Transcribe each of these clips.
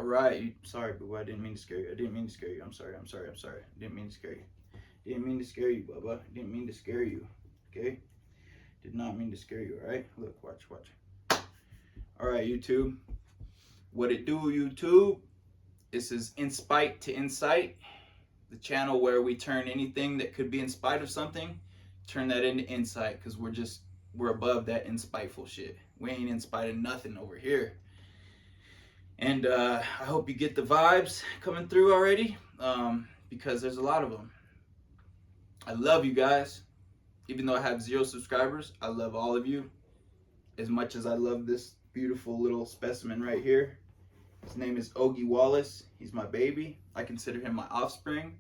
All right. Sorry, boo. I didn't mean to scare you. I didn't mean to scare you. I'm sorry. I'm sorry. I'm sorry. I didn't mean to scare you. Didn't mean to scare you, Bubba. Didn't mean to scare you. Okay? Did not mean to scare you, all right? Look, watch, watch. All right, YouTube. What it do, YouTube? This is In Spite to Insight, the channel where we turn anything that could be in spite of something, turn that into insight, because we're above that in spiteful shit. We ain't in spite of nothing over here. And I hope you get the vibes coming through already, because there's a lot of them. I love you guys. Even though I have 0 subscribers, I love all of you as much as I love this beautiful little specimen right here. His name is Ogie Wallace. He's my baby. I consider him my offspring.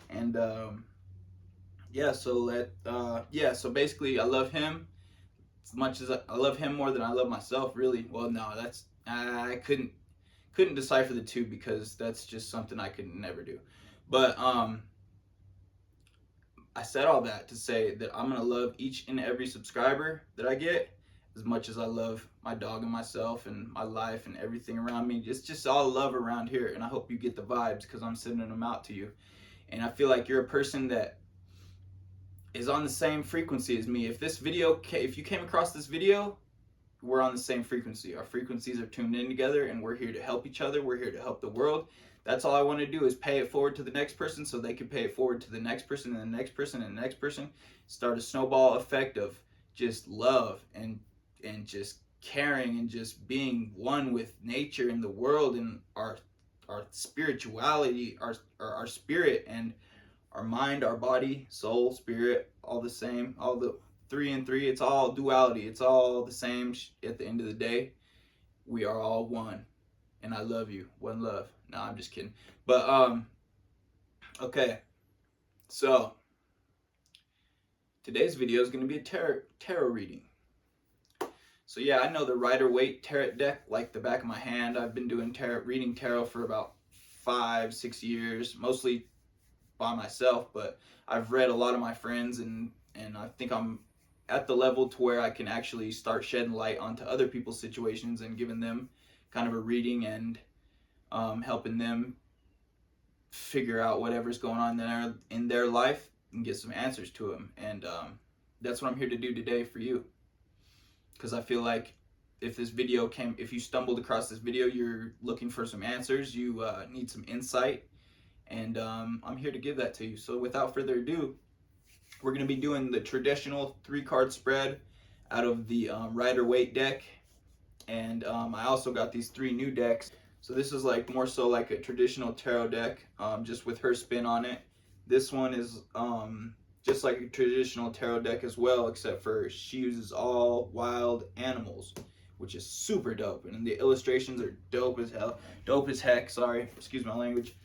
And so basically I love him as much as I love him more than I love myself, really. Well, no, that's I couldn't decipher the two, because that's just something I could never do. But I said all that to say that I'm gonna love each and every subscriber that I get as much as I love my dog and myself and my life and everything around me. It's just all love around here, and I hope you get the vibes, because I'm sending them out to you. And I feel like you're a person that is on the same frequency as me. If you came across this video, we're on the same frequency. Our frequencies are tuned in together, and we're here to help each other. We're here to help the world. That's all I want to do, is pay it forward to the next person so they can pay it forward to the next person and the next person and the next person. Start a snowball effect of just love and just caring and just being one with nature and the world and our spirituality, our spirit and our mind, our body, soul, spirit, all the same, all the 3 and 3. It's all duality. It's all the same at the end of the day. We are all one. And I love you. One love. No, I'm just kidding. But okay. So today's video is going to be a tarot reading. So yeah, I know the Rider-Waite tarot deck like the back of my hand. I've been doing reading tarot for about 5-6 years, mostly by myself, but I've read a lot of my friends, and I think I'm at the level to where I can actually start shedding light onto other people's situations and giving them kind of a reading and helping them figure out whatever's going on in their life and get some answers to them. And that's what I'm here to do today for you, because I feel like if you stumbled across this video, you're looking for some answers, you need some insight, and I'm here to give that to you. So without further ado, we're going to be doing the traditional 3-card spread out of the Rider-Waite deck. And I also got these 3 new decks. So this is like more so like a traditional tarot deck, just with her spin on it. This one is just like a traditional tarot deck as well, except for she uses all wild animals, which is super dope. And the illustrations are dope as hell. Dope as heck, sorry. Excuse my language.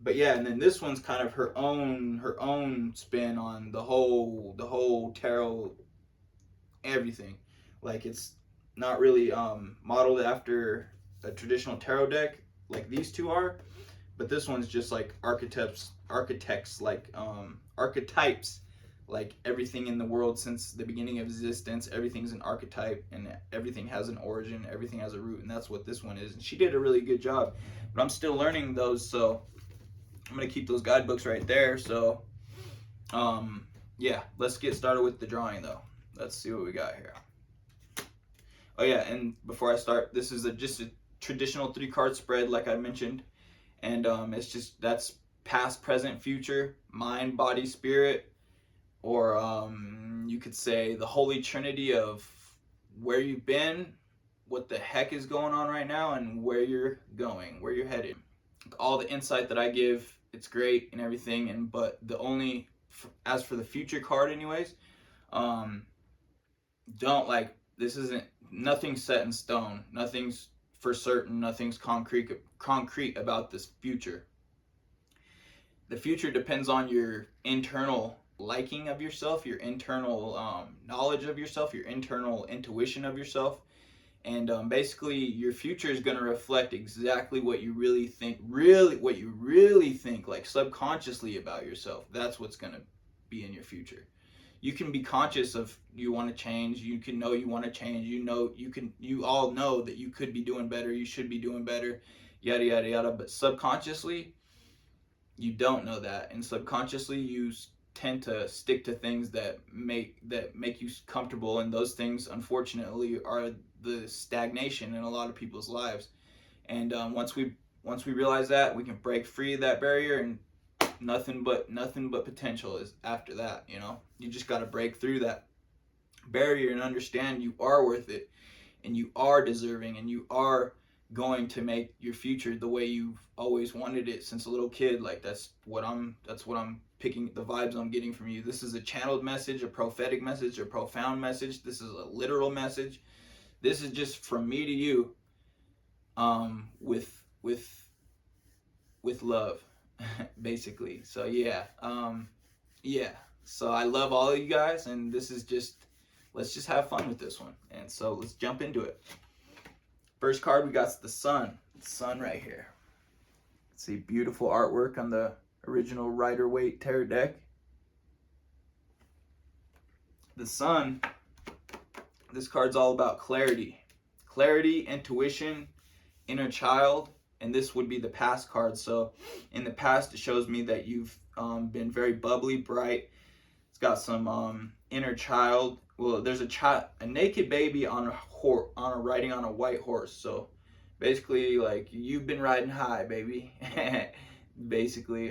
But yeah, and then this one's kind of her own spin on the whole tarot, everything. Like, it's not really modeled after a traditional tarot deck like these 2 are, but this one's just like archetypes like archetypes, like everything in the world since the beginning of existence. Everything's an archetype, and everything has an origin, everything has a root, and that's what this one is. And she did a really good job, but I'm still learning those, so I'm gonna keep those guidebooks right there. So yeah, let's get started with the drawing though. Let's see what we got here. Oh yeah, and before I start, this is just a traditional 3-card spread, like I mentioned, and that's past, present, future, mind, body, spirit, or you could say the holy trinity of where you've been, what the heck is going on right now, and where you're going, where you're headed. All the insight that I give, it's great and everything, but as for the future card anyways, nothing's set in stone, nothing's for certain, nothing's concrete about this future. The future depends on your internal liking of yourself, your internal knowledge of yourself, your internal intuition of yourself. And basically your future is going to reflect exactly what you really think, like subconsciously about yourself. That's what's going to be in your future. you can be conscious of you want to change. You can know you want to change. You all know that you could be doing better. You should be doing better, yada, yada, yada. But subconsciously, you don't know that. And subconsciously, you tend to stick to things that make you comfortable. And those things, unfortunately, are the stagnation in a lot of people's lives. And once we realize that, we can break free of that barrier, and nothing but potential is after that. You just got to break through that barrier and understand you are worth it, and you are deserving, and you are going to make your future the way you've always wanted it since a little kid. Like that's what I'm picking, the vibes I'm getting from you. This is a channeled message, a prophetic message, a profound message. This is a literal message. This is just from me to you, with love, basically. So yeah. So I love all of you guys, and this is just, let's just have fun with this one. And so let's jump into it. First card we got the sun. Sun right here. See, beautiful artwork on the original Rider-Waite tarot deck. The sun, this card's all about clarity. Clarity, intuition, inner child, and this would be the past card. So in the past, it shows me that you've been very bubbly, bright. It's got some inner child. Well, there's a naked baby on riding on a white horse. So basically, like, you've been riding high, baby. Basically,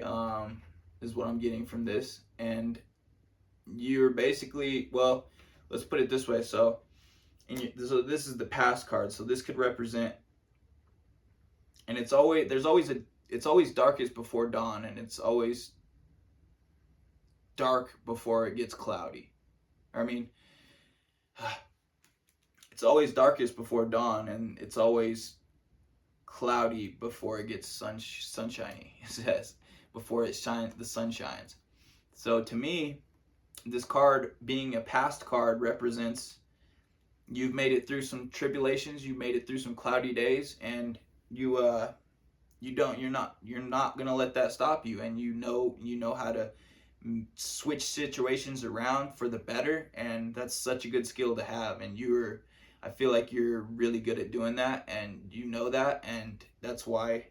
is what I'm getting from this. And you're basically, well, let's put it this way. So this is the past card. So this could represent, and it's always darkest before dawn, and it's always dark before it gets cloudy. I mean, it's always darkest before dawn, and it's always cloudy before it gets sunshiny. It says before it shines, the sun shines. So to me, this card being a past card represents you've made it through some tribulations, you made it through some cloudy days, and you're not gonna let that stop you, and you know how to switch situations around for the better, and that's such a good skill to have. And I feel like you're really good at doing that, and you know that, and that's why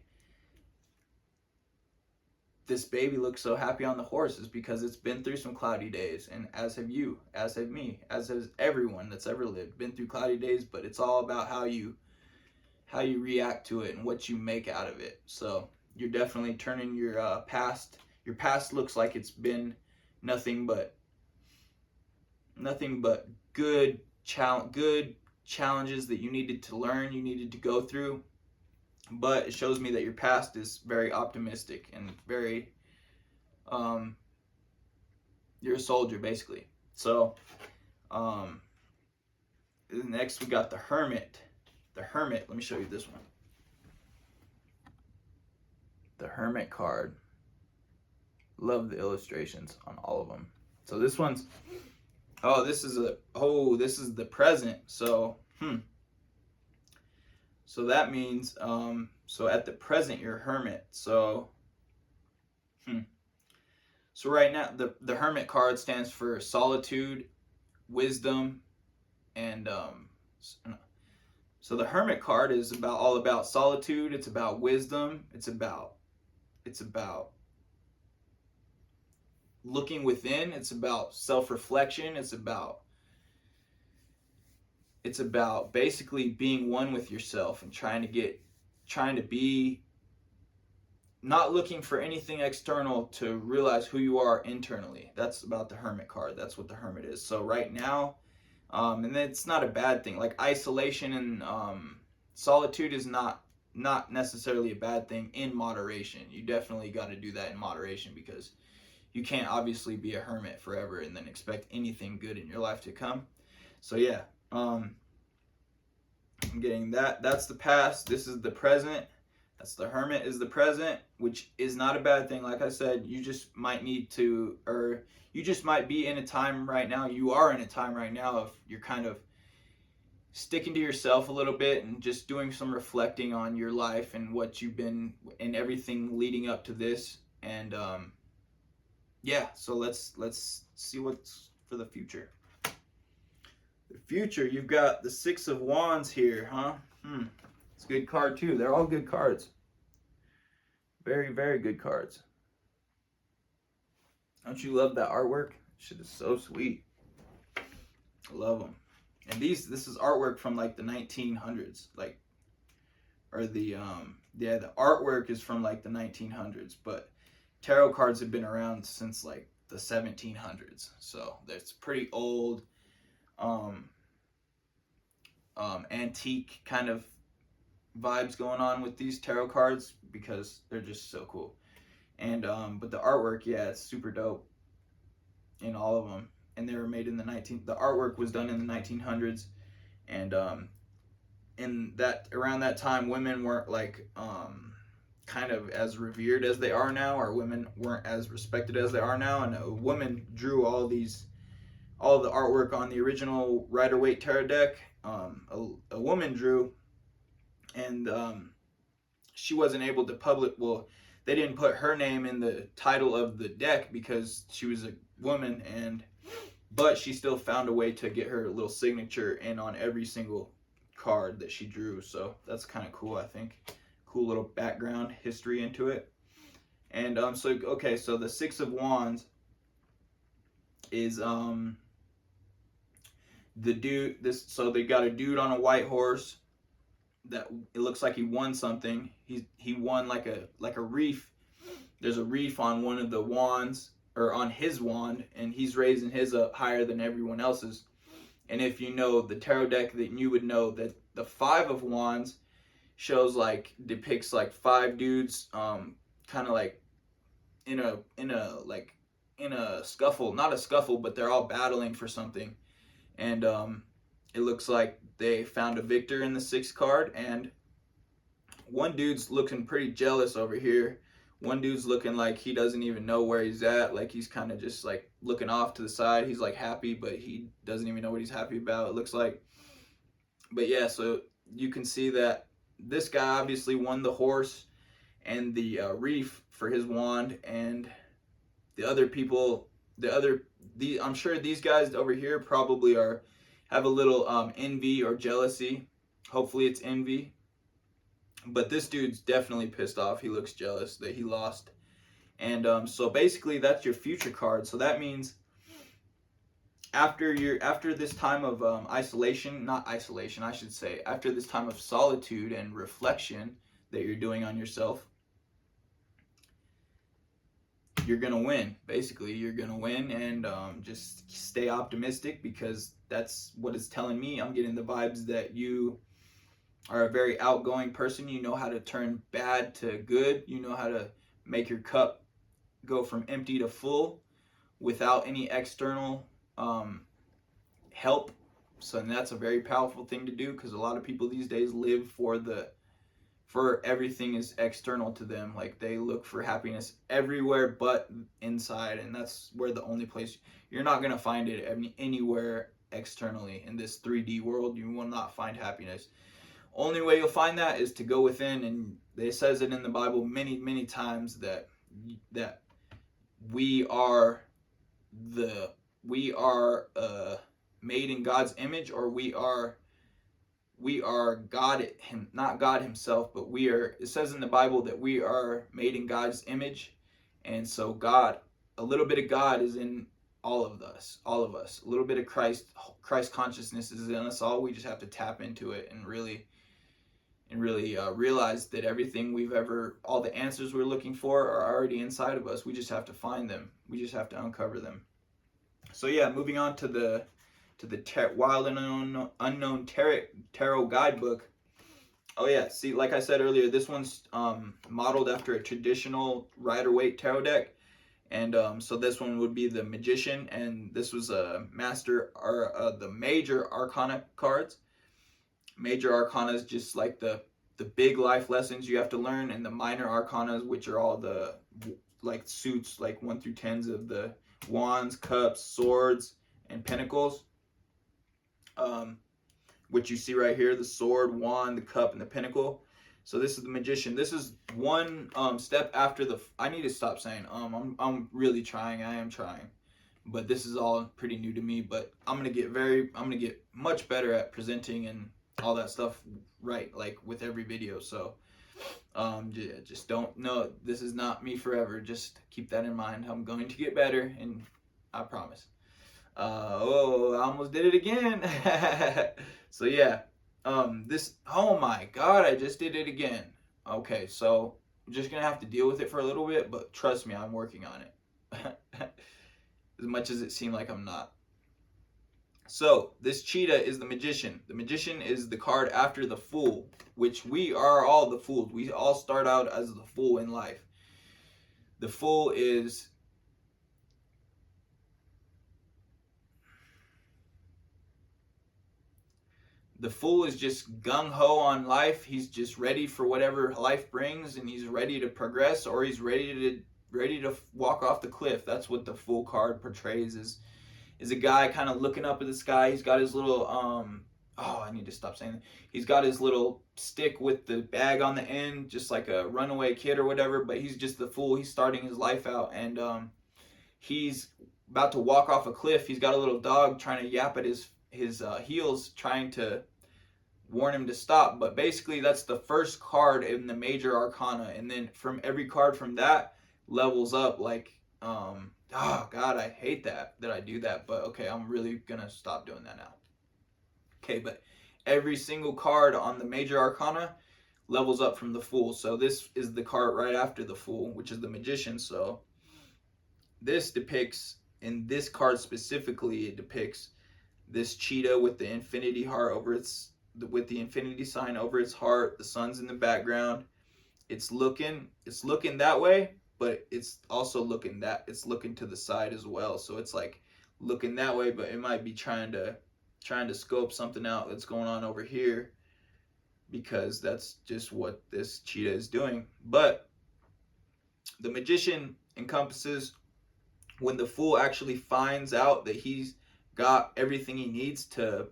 this baby looks so happy on the horse, is because it's been through some cloudy days, and as have you, as have me, as has everyone that's ever lived, been through cloudy days. But it's all about how you react to it and what you make out of it. So you're definitely turning your past. Your past looks like it's been nothing but good challenges that you needed to learn, you needed to go through. But it shows me that your past is very optimistic and very, you're a soldier, basically. So, next we got the Hermit. The Hermit, let me show you this one. The Hermit card. Love the illustrations on all of them. So this one's, this is the present. So, so that means, so at the present, you're a hermit. So, so right now, the Hermit card stands for solitude, wisdom, and, so the Hermit card is all about solitude. It's about wisdom. It's about looking within. It's about self-reflection. It's about basically being one with yourself and trying to be, not looking for anything external to realize who you are internally. That's about the Hermit card. That's what the Hermit is. So right now, and it's not a bad thing. Like isolation and solitude is not necessarily a bad thing in moderation. You definitely got to do that in moderation, because you can't obviously be a hermit forever and then expect anything good in your life to come. So yeah, I'm getting that. That's the past. This is the present. That's the Hermit is the present, which is not a bad thing. Like I said, you just might need to, or you just might be in a time right now. You are in a time right now of you're kind of sticking to yourself a little bit and just doing some reflecting on your life and what you've been and everything leading up to this. And yeah, so let's see what's for the future. The future, you've got the Six of Wands here, huh? It's a good card too. They're all good cards. Very, very good cards. Don't you love that artwork? Shit is so sweet. I love them. And this is artwork from like the 1900s, like, or the artwork is from like the 1900s, but tarot cards have been around since like the 1700s, so that's pretty old, antique kind of vibes going on with these tarot cards because they're just so cool. And but the artwork, yeah, it's super dope in all of them. And they were made in the artwork was done in the 1900s, and in that around that time, women weren't like kind of as revered as they are now, or women weren't as respected as they are now. And a woman drew all of the artwork on the original Rider-Waite tarot deck. A woman drew, and she wasn't able to publish. Well, they didn't put her name in the title of the deck because she was a woman, but she still found a way to get her little signature in on every single card that she drew. So that's kind of cool, I think. Cool little background history into it. And so the Six of Wands is the dude. So they got a dude on a white horse that it looks like he won something. He won like a reef. There's a reef on one of the wands, or on his wand, and he's raising his up higher than everyone else's. And if you know the tarot deck, then you would know that the Five of Wands depicts like five dudes, kind of like in a scuffle, not a scuffle, but they're all battling for something. And it looks like they found a victor in the sixth card, and one dude's looking pretty jealous over here. One dude's looking like he doesn't even know where he's at, like he's kind of just like looking off to the side. He's like happy, but he doesn't even know what he's happy about, it looks like. But yeah, so you can see that this guy obviously won the horse and the reef for his wand, and the other people, I'm sure these guys over here probably have a little envy or jealousy. Hopefully it's envy. But this dude's definitely pissed off. He looks jealous that he lost. And so basically that's your future card. So that means after this time of after this time of solitude and reflection that you're doing on yourself, you're gonna win. Basically, you're gonna win, and just stay optimistic, because that's what it's telling me. I'm getting the vibes that you are a very outgoing person. You know how to turn bad to good. You know how to make your cup go from empty to full without any external help. So that's a very powerful thing to do, because a lot of people these days live for everything is external to them. Like they look for happiness everywhere but inside, and that's where the only place you're not going to find it anywhere externally in this 3D world. You will not find happiness. Only way you'll find that is to go within, and it says it in the Bible many, many times that we are made in God's image, or we are God, not God himself, but it says in the Bible that we are made in God's image. And so God, a little bit of God is in all of us. A little bit of Christ consciousness is in us all. We just have to tap into it and really realize that everything all the answers we're looking for are already inside of us. We just have to find them. We just have to uncover them. So yeah, moving on to the Wild and Unknown Tarot Guidebook. Oh yeah, see, like I said earlier, this one's modeled after a traditional Rider-Waite tarot deck. And so this one would be the Magician, and this was a the Major Arcana cards. Major Arcana is just like the big life lessons you have to learn, and the Minor Arcana, which are all the like suits, like 1 through 10s of the Wands, Cups, Swords, and Pentacles. Which you see right here, the Sword, Wand, the Cup, and the Pentacle. So this is the Magician. This is one step after I need to stop saying I'm really trying. I am trying. but this is all pretty new to me. But I'm gonna get much better at presenting and all that stuff, right, like with every video. So just don't know, this is not me forever. Just keep that in mind. I'm going to get better, and I promise. Oh, I almost did it again. So yeah, oh my God, I just did it again. Okay, so I'm just gonna have to deal with it for a little bit, but trust me, I'm working on it. As much as it seemed like I'm not. So this cheetah is the magician. The magician is the card after the fool, which we are all the fools. We all start out as the fool in life. The fool is just gung-ho on life. He's just ready for whatever life brings, and he's ready to progress, or he's ready to walk off the cliff. That's what the fool card portrays, is a guy kind of looking up at the sky. He's got his little I need to stop saying that. He's got his little stick with the bag on the end, just like a runaway kid or whatever, but he's just the fool. He's starting his life out, and he's about to walk off a cliff. He's got a little dog trying to yap at his heels, trying to warn him to stop. But basically, that's the first card in the major arcana, and then from every card from that levels up. Like oh God, I hate that I do that, but okay, I'm really gonna stop doing that now. Okay, but every single card on the major arcana levels up from the fool. So this is the card right after the fool, which is the magician. So this depicts, in this card specifically, it depicts this cheetah with the infinity heart over its, with the infinity sign over its heart. The sun's in the background. It's looking that way, but it's also looking to the side as well. So it's like looking that way, but it might be trying to scope something out that's going on over here, because that's just what this cheetah is doing. But the magician encompasses when the fool actually finds out that he's got everything he needs to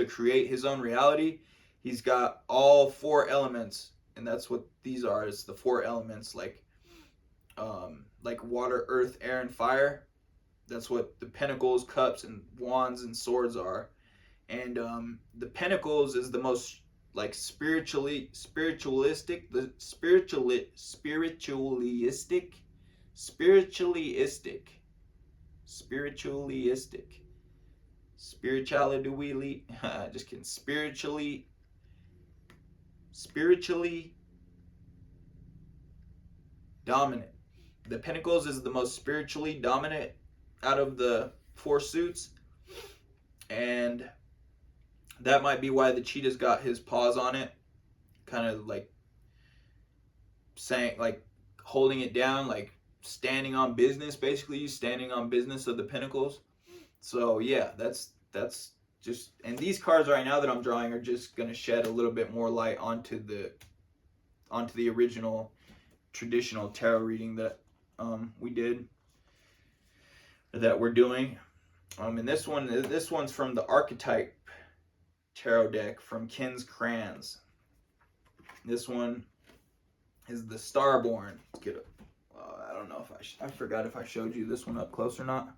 create his own reality. He's got all four elements, and that's what these are. It's the four elements, like water, earth, air, and fire. That's what the pentacles, cups, and wands and swords are. And the pentacles is the most like spiritualistic, spirituality, just kidding, spiritually dominant. The pentacles is the most spiritually dominant out of the four suits, and that might be why the cheetah's got his paws on it, kind of like saying, like holding it down, like standing on business. Basically, standing on business of the pentacles. So yeah, that's just, and these cards right now that I'm drawing are just gonna shed a little bit more light onto the original traditional tarot reading that we did, that we're doing. And this one's from the Archetype tarot deck from Ken's Crayons. This one is the Starborn. Let's get it. I don't know if I forgot if I showed you this one up close or not.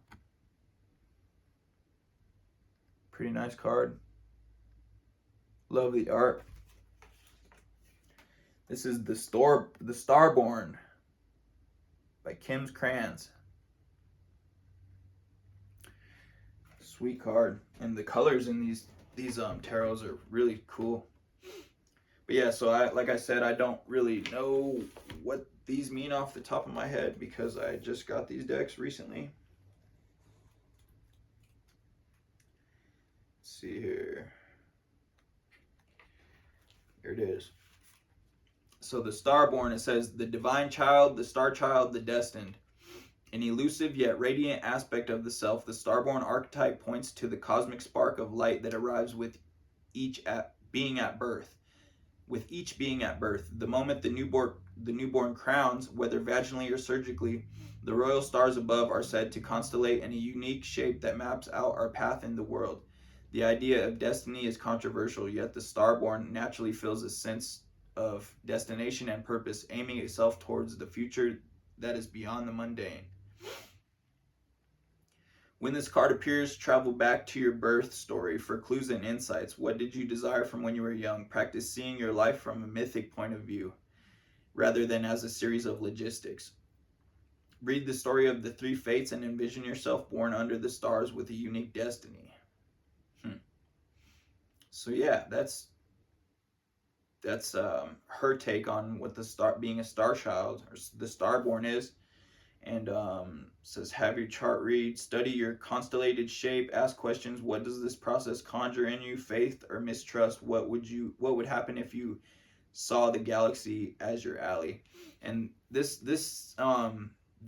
Pretty nice card. Love the art. This is the Starborn by Ken's Crayons. Sweet card, and the colors in these tarots are really cool. But yeah, so like I said, I don't really know what these mean off the top of my head, because I just got these decks recently. Let's see here. Here it is. So the Starborn, it says, the divine child, the star child, the destined. An elusive yet radiant aspect of the self, the Starborn archetype points to the cosmic spark of light that arrives with each being at birth. With each being at birth, the moment the newborn crowns, whether vaginally or surgically, the royal stars above are said to constellate in a unique shape that maps out our path in the world. The idea of destiny is controversial, yet the Starborn naturally feels a sense of destination and purpose, aiming itself towards the future that is beyond the mundane. When this card appears, travel back to your birth story for clues and insights. What did you desire from when you were young? Practice seeing your life from a mythic point of view rather than as a series of logistics. Read the story of the three fates and envision yourself born under the stars with a unique destiny. So yeah, that's her take on what being a star child or the starborn is. And says, have your chart read, study your constellated shape, ask questions. What does this process conjure in you? Faith or mistrust? What would happen if you saw the galaxy as your ally? And this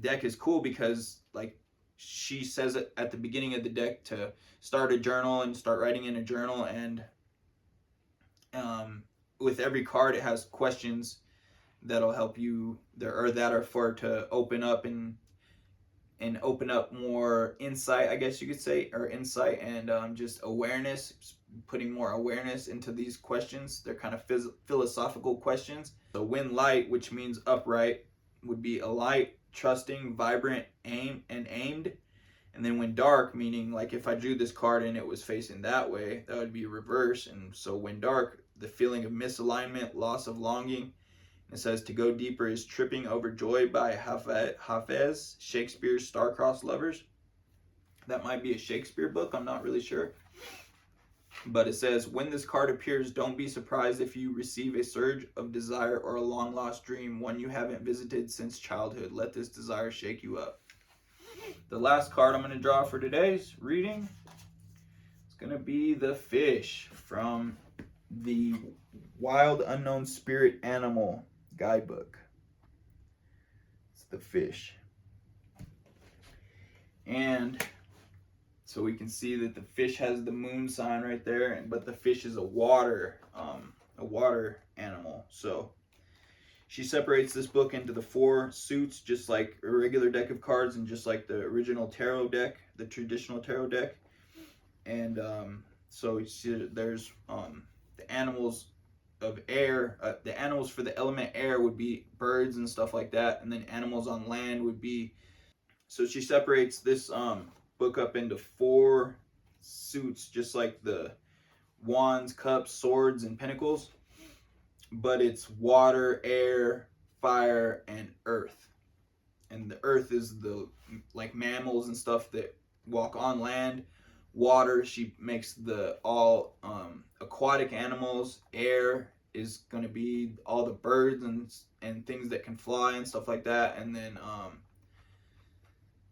deck is cool because, like, she says it at the beginning of the deck to start a journal and start writing in a journal. And with every card, it has questions that'll help you there, or that are for to open up and open up more insight, I guess you could say, or insight and just awareness, putting more awareness into these questions. They're kind of philosophical questions. So when light, which means upright, would be a light, trusting, vibrant, aimed. And then when dark, meaning like if I drew this card and it was facing that way, that would be reverse. And so when dark, the feeling of misalignment, loss of longing. It says to go deeper is tripping over joy by Hafez, Shakespeare's Star-Crossed Lovers. That might be a Shakespeare book, I'm not really sure. But it says, when this card appears, don't be surprised if you receive a surge of desire or a long-lost dream, one you haven't visited since childhood. Let this desire shake you up. The last card I'm going to draw for today's reading is going to be the Fish from the Wild Unknown Spirit Animal guidebook. It's the Fish. And so we can see that the fish has the moon sign right there, but the fish is a water animal. So she separates this book into the 4 suits, just like a regular deck of cards and just like the original tarot deck, the traditional tarot deck. And so you see there's the animals of air, the animals for the element air would be birds and stuff like that, and then animals on land would be. So she separates this book up into 4 suits, just like the wands, cups, swords, and pentacles, but it's water, air, fire, and earth. And the earth is the like mammals and stuff that walk on land. Water, she makes the all aquatic animals. Air is going to be all the birds and things that can fly and stuff like that. And then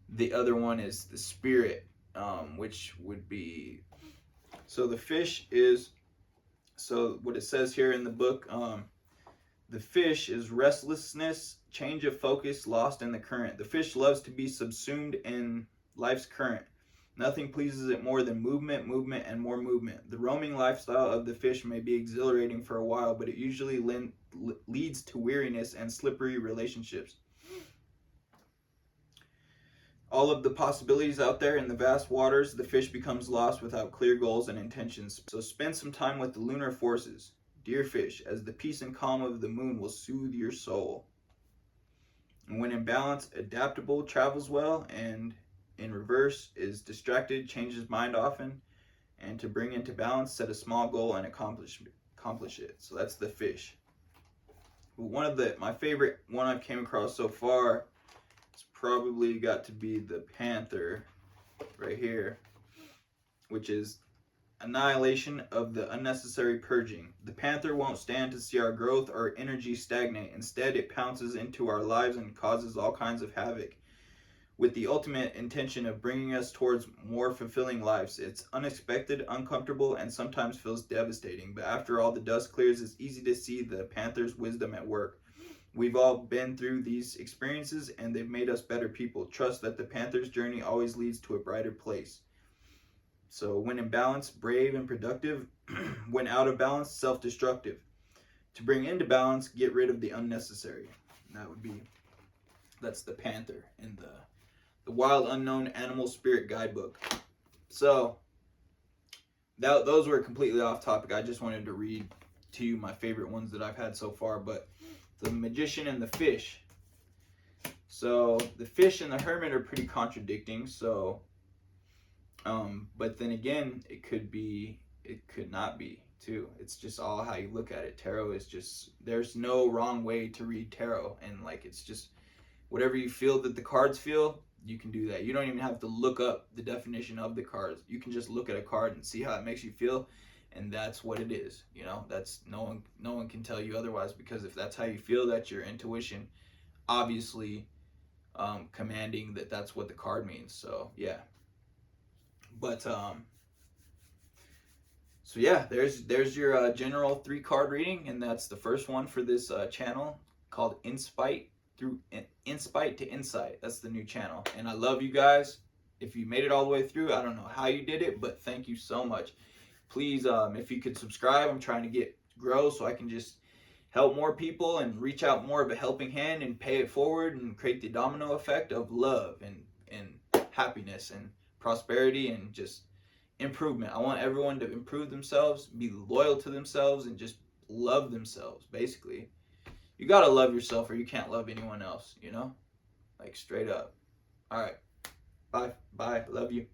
the other one is the spirit, which would be, so the fish is, so what it says here in the book, the fish is restlessness, change of focus, lost in the current. The fish loves to be subsumed in life's current. Nothing pleases it more than movement, and more movement. The roaming lifestyle of the fish may be exhilarating for a while, but it usually leads to weariness and slippery relationships. All of the possibilities out there in the vast waters, the fish becomes lost without clear goals and intentions. So spend some time with the lunar forces, dear fish, as the peace and calm of the moon will soothe your soul. And when in balance, adaptable, travels well, and in reverse is distracted, changes mind often. And to bring into balance, set a small goal and accomplish it. So that's the fish. One of my favorite one I've came across so far, it's probably got to be the panther right here, which is annihilation of the unnecessary purging. The panther won't stand to see our growth or energy stagnate. Instead, it pounces into our lives and causes all kinds of havoc, with the ultimate intention of bringing us towards more fulfilling lives. It's unexpected, uncomfortable, and sometimes feels devastating. But after all the dust clears, it's easy to see the panther's wisdom at work. We've all been through these experiences, and they've made us better people. Trust that the panther's journey always leads to a brighter place. So when in balance, brave and productive. When out of balance, self-destructive. To bring into balance, get rid of the unnecessary. And that's the panther in the Wild Unknown Animal Spirit Guidebook. So those were completely off topic. I just wanted to read to you my favorite ones that I've had so far. But the Magician and the Fish. So the Fish and the Hermit are pretty contradicting. So But then again, it could not be too. It's just all how you look at it. Tarot is just, there's no wrong way to read tarot, and like it's just whatever you feel that the cards feel, you can do that. You don't even have to look up the definition of the cards. You can just look at a card and see how it makes you feel, and that's what it is. You know, that's no one can tell you otherwise, because if that's how you feel, that's your intuition obviously commanding that that's what the card means. So yeah. But so yeah, there's your general 3 card reading, and that's the first one for this channel called Inspite to Insight. That's the new channel, and I love you guys. If you made it all the way through, I don't know how you did it, but thank you so much. Please, if you could subscribe, I'm trying to grow so I can just help more people and reach out more of a helping hand and pay it forward and create the domino effect of love and happiness and prosperity and just improvement. I want everyone to improve themselves, be loyal to themselves, and just love themselves. Basically, you gotta love yourself or you can't love anyone else, you know, like straight up. All right, bye, love you.